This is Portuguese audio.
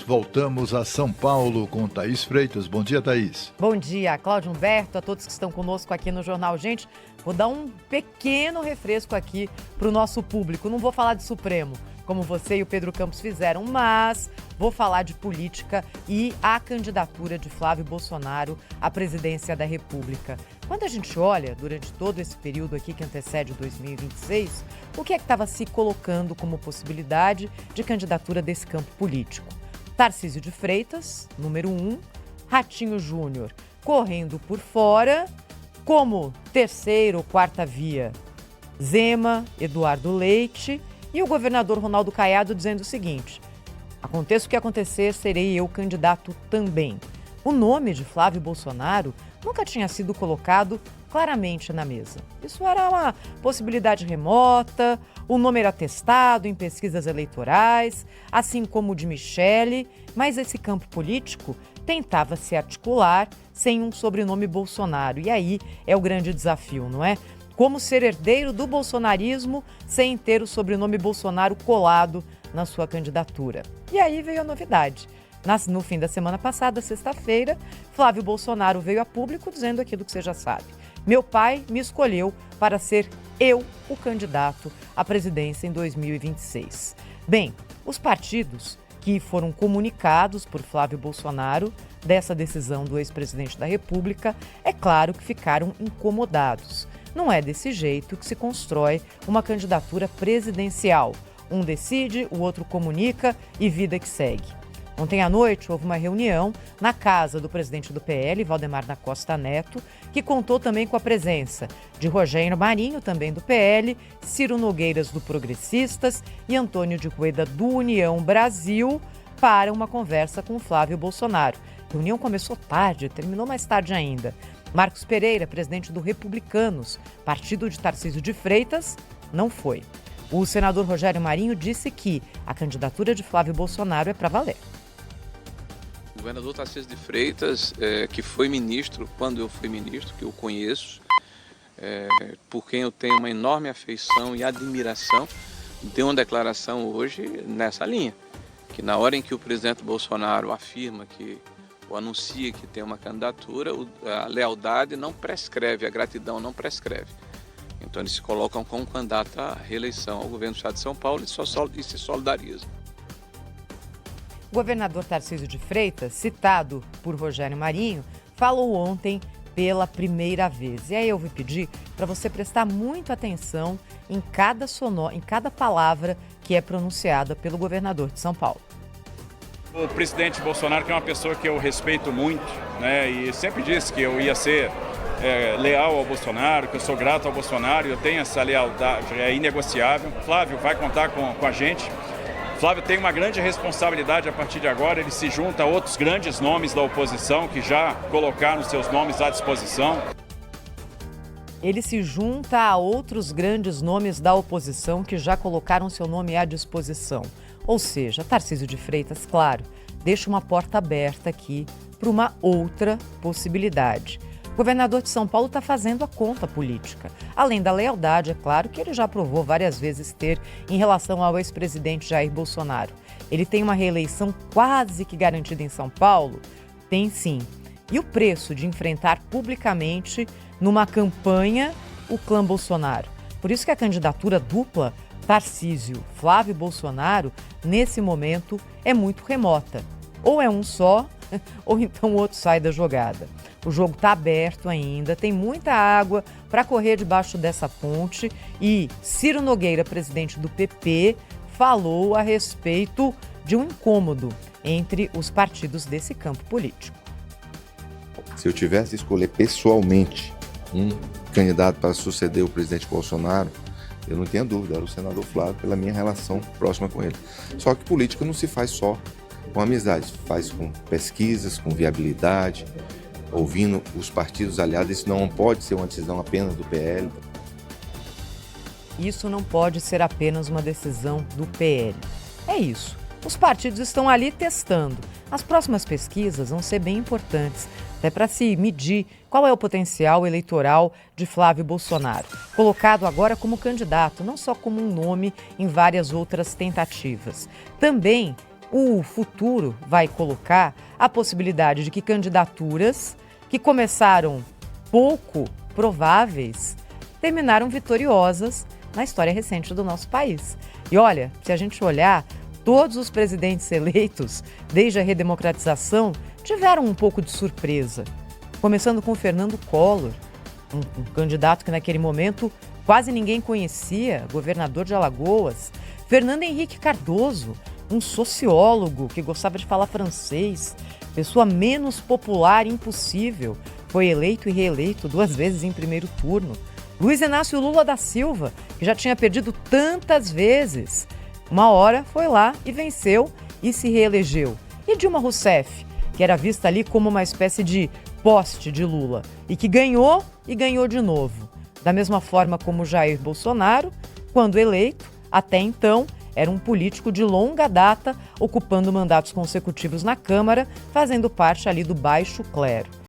voltamos a São Paulo com Thaís Freitas. Bom dia, Thaís. Bom dia, Cláudio Humberto, a todos que estão conosco aqui no Jornal. Gente, vou dar um pequeno refresco aqui para o nosso público. Não vou falar de Supremo, como você e o Pedro Campos fizeram, mas vou falar de política e a candidatura de Flávio Bolsonaro à presidência da República. Quando a gente olha, durante todo esse período aqui que antecede 2026, o que é que estava se colocando como possibilidade de candidatura desse campo político? Tarcísio de Freitas, número 1, Ratinho Júnior correndo por fora, como terceira ou quarta via, Zema, Eduardo Leite e o governador Ronaldo Caiado dizendo o seguinte: aconteça o que acontecer, serei eu candidato também. O nome de Flávio Bolsonaro nunca tinha sido colocado claramente na mesa. Isso era uma possibilidade remota, o nome era testado em pesquisas eleitorais, assim como o de Michele, mas esse campo político tentava se articular sem um sobrenome Bolsonaro. E aí é o grande desafio, não é? Como ser herdeiro do bolsonarismo sem ter o sobrenome Bolsonaro colado na sua candidatura. E aí veio a novidade. No fim da semana passada, sexta-feira, Flávio Bolsonaro veio a público dizendo aquilo que você já sabe. Meu pai me escolheu para ser eu o candidato à presidência em 2026. Bem, os partidos que foram comunicados por Flávio Bolsonaro dessa decisão do ex-presidente da República, é claro que ficaram incomodados. Não é desse jeito que se constrói uma candidatura presidencial. Um decide, o outro comunica e vida que segue. Ontem à noite houve uma reunião na casa do presidente do PL, Valdemar da Costa Neto, que contou também com a presença de Rogério Marinho, também do PL, Ciro Nogueiras, do Progressistas, e Antônio de Rueda, do União Brasil, para uma conversa com Flávio Bolsonaro. A reunião começou tarde, terminou mais tarde ainda. Marcos Pereira, presidente do Republicanos, partido de Tarcísio de Freitas, não foi. O senador Rogério Marinho disse que a candidatura de Flávio Bolsonaro é para valer. O governador Tarcísio de Freitas, que foi ministro, quando eu fui ministro, que eu conheço, por quem eu tenho uma enorme afeição e admiração, deu uma declaração hoje nessa linha, que na hora em que o presidente Bolsonaro afirma que, ou anuncia que tem uma candidatura, a lealdade não prescreve, a gratidão não prescreve. Então eles se colocam como candidato à reeleição ao governo do estado de São Paulo e se solidarizam. O governador Tarcísio de Freitas, citado por Rogério Marinho, falou ontem pela primeira vez. E aí eu vou pedir para você prestar muita atenção em cada palavra que é pronunciada pelo governador de São Paulo. O presidente Bolsonaro, que é uma pessoa que eu respeito muito, né, e sempre disse que eu ia ser leal ao Bolsonaro, que eu sou grato ao Bolsonaro, eu tenho essa lealdade, é inegociável. Flávio vai contar com a gente. Flávio tem uma grande responsabilidade a partir de agora, ele se junta a outros grandes nomes da oposição que já colocaram seus nomes à disposição. Ele se junta a outros grandes nomes da oposição que já colocaram seu nome à disposição. Ou seja, Tarcísio de Freitas, claro, deixa uma porta aberta aqui para uma outra possibilidade. O governador de São Paulo está fazendo a conta política. Além da lealdade, é claro, que ele já provou várias vezes ter em relação ao ex-presidente Jair Bolsonaro. Ele tem uma reeleição quase que garantida em São Paulo? Tem sim. E o preço de enfrentar publicamente, numa campanha, o clã Bolsonaro? Por isso que a candidatura dupla Tarcísio, Flávio Bolsonaro, nesse momento, é muito remota. Ou é um só, ou então o outro sai da jogada. O jogo está aberto ainda, tem muita água para correr debaixo dessa ponte e Ciro Nogueira, presidente do PP, falou a respeito de um incômodo entre os partidos desse campo político. Se eu tivesse de escolher pessoalmente um candidato para suceder o presidente Bolsonaro, eu não tinha dúvida, era o senador Flávio, pela minha relação próxima com ele. Só que política não se faz só com amizade, se faz com pesquisas, com viabilidade, ouvindo os partidos aliados. Isso não pode ser uma decisão apenas do PL. Isso não pode ser apenas uma decisão do PL. É isso. Os partidos estão ali testando. As próximas pesquisas vão ser bem importantes, até para se medir qual é o potencial eleitoral de Flávio Bolsonaro, colocado agora como candidato, não só como um nome em várias outras tentativas. Também o futuro vai colocar a possibilidade de que candidaturas que começaram pouco prováveis terminaram vitoriosas na história recente do nosso país. E olha, se a gente olhar, todos os presidentes eleitos, desde a redemocratização, tiveram um pouco de surpresa. Começando com Fernando Collor, um candidato que naquele momento quase ninguém conhecia, governador de Alagoas. Fernando Henrique Cardoso, um sociólogo que gostava de falar francês, pessoa menos popular impossível, foi eleito e reeleito 2 vezes em primeiro turno. Luiz Inácio Lula da Silva, que já tinha perdido tantas vezes, uma hora foi lá e venceu e se reelegeu. E Dilma Rousseff, que era vista ali como uma espécie de poste de Lula e que ganhou e ganhou de novo. Da mesma forma como Jair Bolsonaro, quando eleito, até então, era um político de longa data, ocupando mandatos consecutivos na Câmara, fazendo parte ali do baixo clero.